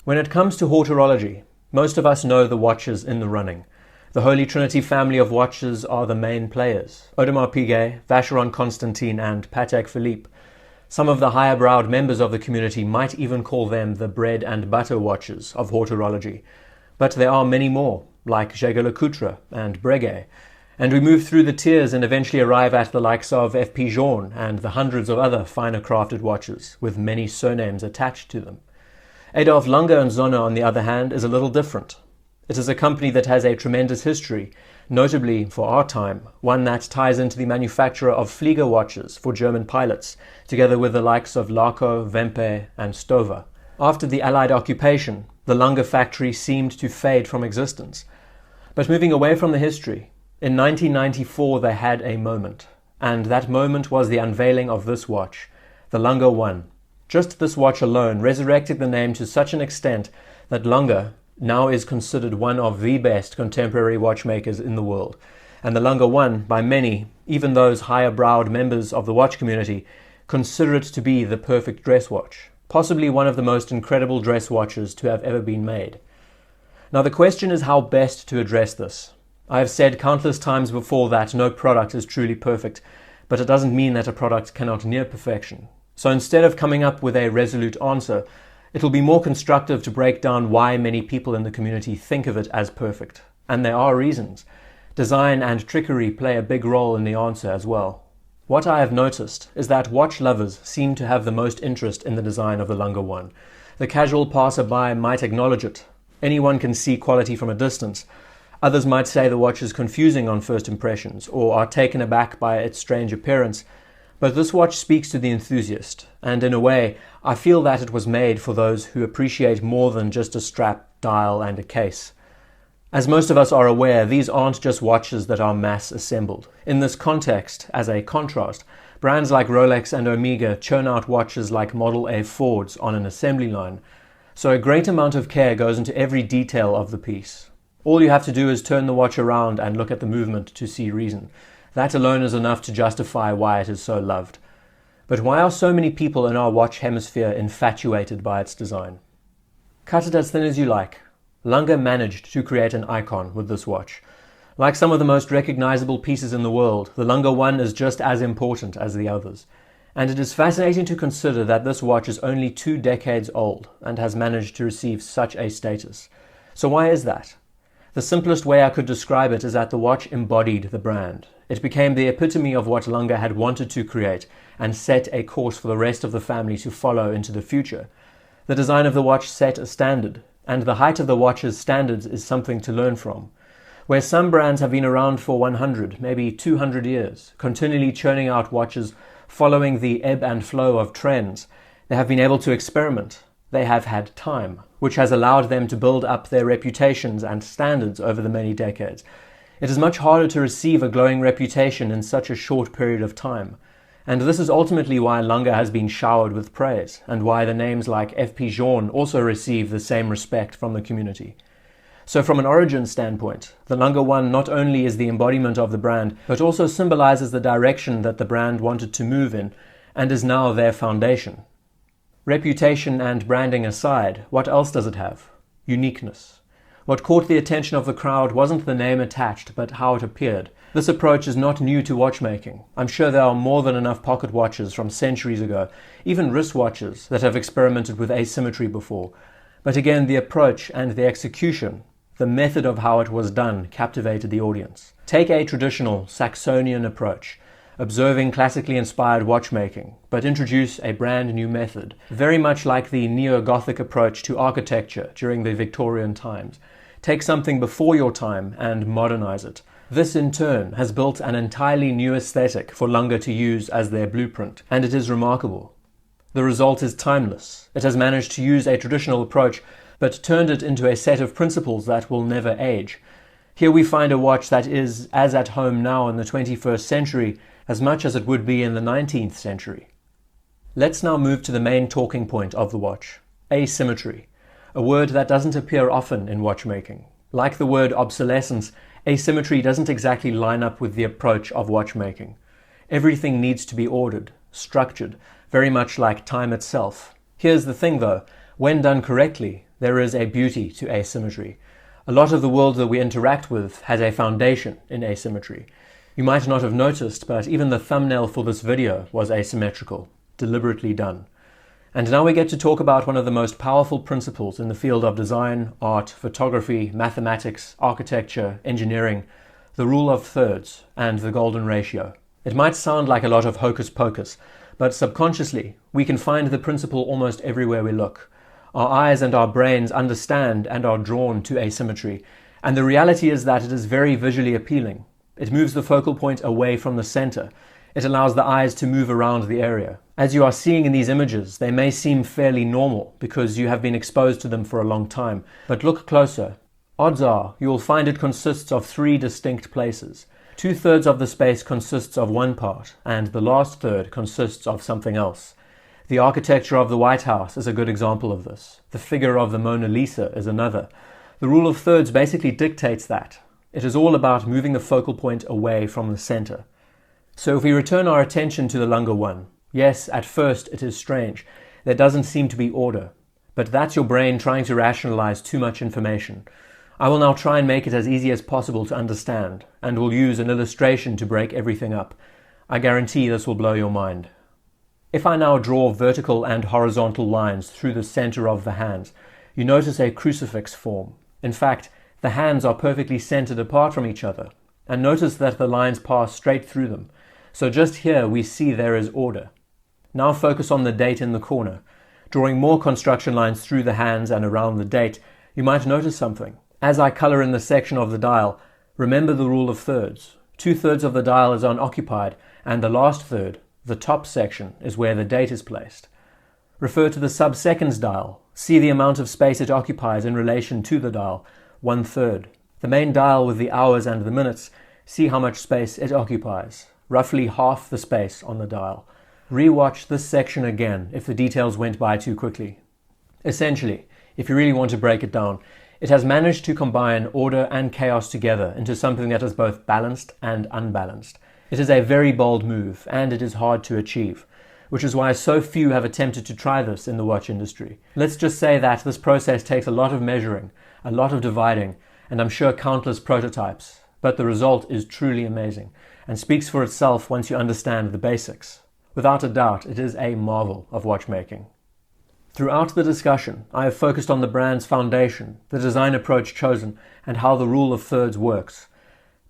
When it comes to horology, most of us know the watches in the running. The Holy Trinity family of watches are the main players: Audemars Piguet, Vacheron Constantin and Patek Philippe. Some of the higher-browed members of the community might even call them the bread and butter watches of horology. But there are many more, like Jaeger-LeCoultre and Breguet, and we move through the tiers and eventually arrive at the likes of F. P. Journe and the hundreds of other finer crafted watches with many surnames attached to them. Adolph Lange Sohne, on the other hand, is a little different. It is a company that has a tremendous history, notably for our time, one that ties into the manufacture of Flieger watches for German pilots, together with the likes of Laco, Wempe and Stover. After the Allied occupation, the Lange factory seemed to fade from existence. But moving away from the history, in 1994 they had a moment, and that moment was the unveiling of this watch, the Lange 1. Just this watch alone resurrected the name to such an extent that Lange now is considered one of the best contemporary watchmakers in the world, and the Lange 1, by many, even those higher-browed members of the watch community, consider it to be the perfect dress watch, possibly one of the most incredible dress watches to have ever been made. Now the question is how best to address this. I have said countless times before that no product is truly perfect, but it doesn't mean that a product cannot near perfection. So instead of coming up with a resolute answer, it'll be more constructive to break down why many people in the community think of it as perfect. And there are reasons. Design and trickery play a big role in the answer as well. What I have noticed is that watch lovers seem to have the most interest in the design of the Lange 1. The casual passerby might acknowledge it. Anyone can see quality from a distance. Others might say the watch is confusing on first impressions, or are taken aback by its strange appearance. But this watch speaks to the enthusiast, and in a way, I feel that it was made for those who appreciate more than just a strap, dial, and a case. As most of us are aware, these aren't just watches that are mass assembled. In this context, as a contrast, brands like Rolex and Omega churn out watches like Model A Fords on an assembly line. So a great amount of care goes into every detail of the piece. All you have to do is turn the watch around and look at the movement to see reason. That alone is enough to justify why it is so loved. But why are so many people in our watch hemisphere infatuated by its design? Cut it as thin as you like. Lange managed to create an icon with this watch. Like some of the most recognizable pieces in the world, the Lange 1 is just as important as the others. And it is fascinating to consider that this watch is only 2 decades old and has managed to receive such a status. So why is that? The simplest way I could describe it is that the watch embodied the brand. It became the epitome of what Lange had wanted to create and set a course for the rest of the family to follow into the future. The design of the watch set a standard, and the height of the watch's standards is something to learn from. Where some brands have been around for 100, maybe 200 years, continually churning out watches following the ebb and flow of trends, they have been able to experiment. They have had time, which has allowed them to build up their reputations and standards over the many decades. It is much harder to receive a glowing reputation in such a short period of time. And this is ultimately why Lange has been showered with praise, and why the names like F. P. Journe also receive the same respect from the community. So from an origin standpoint, the Lange 1 not only is the embodiment of the brand, but also symbolizes the direction that the brand wanted to move in, and is now their foundation. Reputation and branding aside, what else does it have? Uniqueness. What caught the attention of the crowd wasn't the name attached, but how it appeared. This approach is not new to watchmaking. I'm sure there are more than enough pocket watches from centuries ago, even wristwatches, that have experimented with asymmetry before. But again, the approach and the execution, the method of how it was done, captivated the audience. Take a traditional Saxonian approach, observing classically inspired watchmaking, but introduce a brand new method, very much like the neo-Gothic approach to architecture during the Victorian times. Take something before your time and modernize it. This in turn has built an entirely new aesthetic for Lange to use as their blueprint, and it is remarkable. The result is timeless. It has managed to use a traditional approach, but turned it into a set of principles that will never age. Here we find a watch that is as at home now in the 21st century as much as it would be in the 19th century. Let's now move to the main talking point of the watch, asymmetry, a word that doesn't appear often in watchmaking. Like the word obsolescence, asymmetry doesn't exactly line up with the approach of watchmaking. Everything needs to be ordered, structured, very much like time itself. Here's the thing though, when done correctly, There is a beauty to asymmetry. A lot of the world that we interact with has a foundation in asymmetry. You might not have noticed, but even the thumbnail for this video was asymmetrical, deliberately done. And now we get to talk about one of the most powerful principles in the field of design, art, photography, mathematics, architecture, engineering, the rule of thirds and the golden ratio. It might sound like a lot of hocus pocus, but subconsciously we can find the principle almost everywhere we look. Our eyes and our brains understand and are drawn to asymmetry, and the reality is that it is very visually appealing. It moves the focal point away from the center. It allows the eyes to move around the area. As you are seeing in these images, they may seem fairly normal because you have been exposed to them for a long time, but look closer. Odds are you will find it consists of 3 distinct places. 2/3 of the space consists of one part, and the last third consists of something else. The architecture of the White House is a good example of this. The figure of the Mona Lisa is another. The rule of thirds basically dictates that. It is all about moving the focal point away from the center. So if we return our attention to the Lange one, yes, at first it is strange. There doesn't seem to be order. But that's your brain trying to rationalize too much information. I will now try and make it as easy as possible to understand, and will use an illustration to break everything up. I guarantee this will blow your mind. If I now draw vertical and horizontal lines through the center of the hands, you notice a crucifix form. In fact, the hands are perfectly centered apart from each other, and notice that the lines pass straight through them. So just here we see there is order. Now focus on the date in the corner. Drawing more construction lines through the hands and around the date, you might notice something. As I color in the section of the dial, remember the rule of thirds. 2/3 of the dial is unoccupied, and the last third, the top section, is where the date is placed. Refer to the sub-seconds dial. See the amount of space it occupies in relation to the dial, 1/3. The main dial with the hours and the minutes, see how much space it occupies, roughly half the space on the dial. Rewatch this section again if the details went by too quickly. Essentially, if you really want to break it down, it has managed to combine order and chaos together into something that is both balanced and unbalanced. It is a very bold move, and it is hard to achieve, which is why so few have attempted to try this in the watch industry. Let's just say that this process takes a lot of measuring, a lot of dividing, and I'm sure countless prototypes, but the result is truly amazing, and speaks for itself once you understand the basics. Without a doubt, it is a marvel of watchmaking. Throughout the discussion, I have focused on the brand's foundation, the design approach chosen, and how the rule of thirds works.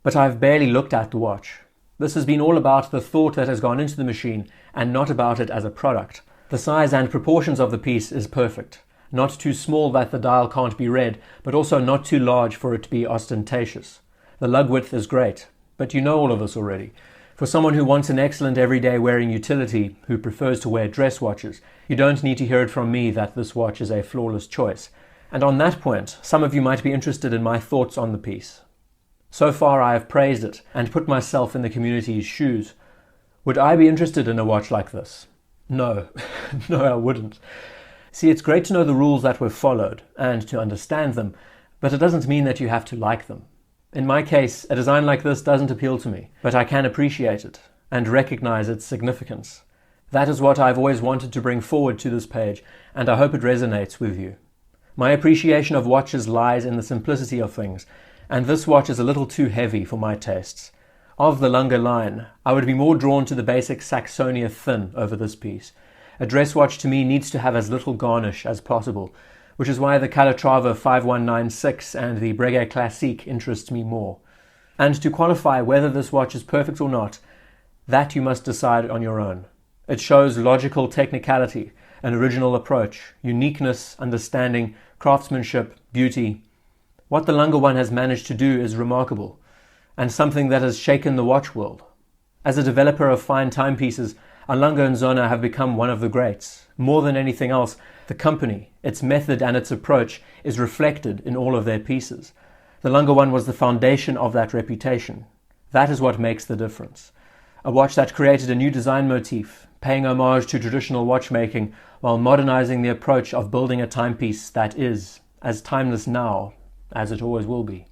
But I've barely looked at the watch. This has been all about the thought that has gone into the machine and not about it as a product. The size and proportions of the piece is perfect. Not too small that the dial can't be read, but also not too large for it to be ostentatious. The lug width is great, but you know all of this already. For someone who wants an excellent everyday wearing utility, who prefers to wear dress watches, you don't need to hear it from me that this watch is a flawless choice. And on that point, some of you might be interested in my thoughts on the piece. So far I have praised it and put myself in the community's shoes. Would I be interested in a watch like this? No, no I wouldn't. See, it's great to know the rules that were followed and to understand them, but it doesn't mean that you have to like them. In my case, a design like this doesn't appeal to me, but I can appreciate it and recognize its significance. That is what I've always wanted to bring forward to this page, and I hope it resonates with you. My appreciation of watches lies in the simplicity of things, and this watch is a little too heavy for my tastes. Of the Lange line, I would be more drawn to the basic Saxonia thin over this piece. A dress watch to me needs to have as little garnish as possible, which is why the Calatrava 5196 and the Breguet Classique interests me more. And to qualify whether this watch is perfect or not, that you must decide on your own. It shows logical technicality, an original approach, uniqueness, understanding, craftsmanship, beauty. What the Lange one has managed to do is remarkable, and something that has shaken the watch world. As a developer of fine timepieces, A Lange Sohne have become one of the greats. More than anything else, the company, its method and its approach is reflected in all of their pieces. The Lange one was the foundation of that reputation. That is what makes the difference. A watch that created a new design motif, paying homage to traditional watchmaking while modernizing the approach of building a timepiece that is as timeless now as it always will be.